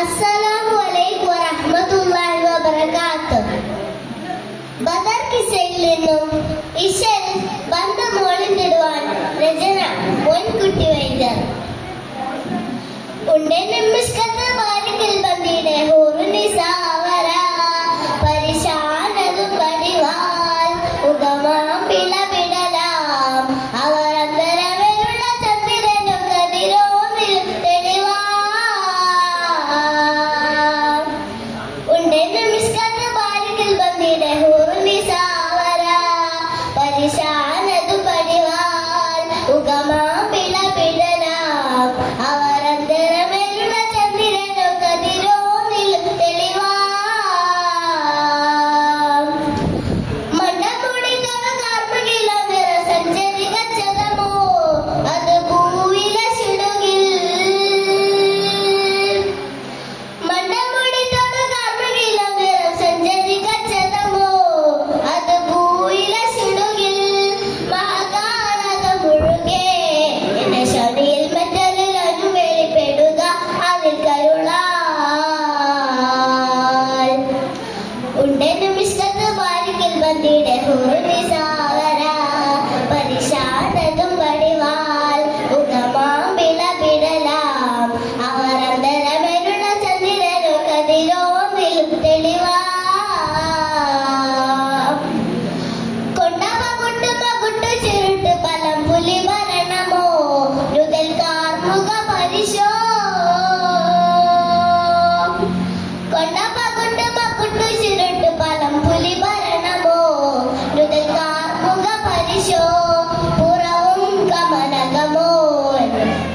അസ്സലാമു അലൈക്കും വറഹ്മത്തുള്ളാഹി വബറകാതുഹു. ബദർ കിസ്സയിൽ നിന്നും ഇശൽ ബന്ധ മോളിന്നിടുവാൻ രചന മോൻകുട്ടി വൈദ്യർ. ഉണ്ടെന്നും മിസ്കത്ത് ബാരിക്കൽ ബന്ദിയുടെ ഹൂറുനിസാവര പരിശാനതു പടിവാൽ ഉഗമാം പിളപിടലാം അവർ അന്തരവരുള്ള ചന്ദ്രനു കതിരോന്നിൽ തെളിവാം. ഉണ്ടെന്നും മിസ്കത്ത് ബാരിക്കൽ ബന്ദിയുടെ ഹൂറുനിസാവര പരിശാനതു പടിവാൽ ഉഗമാം പിളപിടലാം അവർ ബന്ദിയുടെ ഹൂറുനിസാവര പരിശാനതും പടിവാൽ ഉഗമാം പിളപിടലാം അവർ അന്തരവരുള്ള ചന്ദ്രനു കതിരോന്നിൽ തെളിവാം. കൊണ്ടവ കൊട്ടുമകുട്ടു ചുരുട്ട് പലം പുലി ഭരണമോ രുതൽ കാർമുക പരിശോ കൊണ്ടവ കൊട്ടുമകുട്ടു ചുരുട്ട് പലം പുലി പുറവും കമനകമോ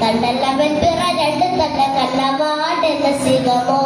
തണ്ടല്ലവൻ പിറ രണ്ട് തണ്ട കണ്ണവാടെന്ന സിഗമോ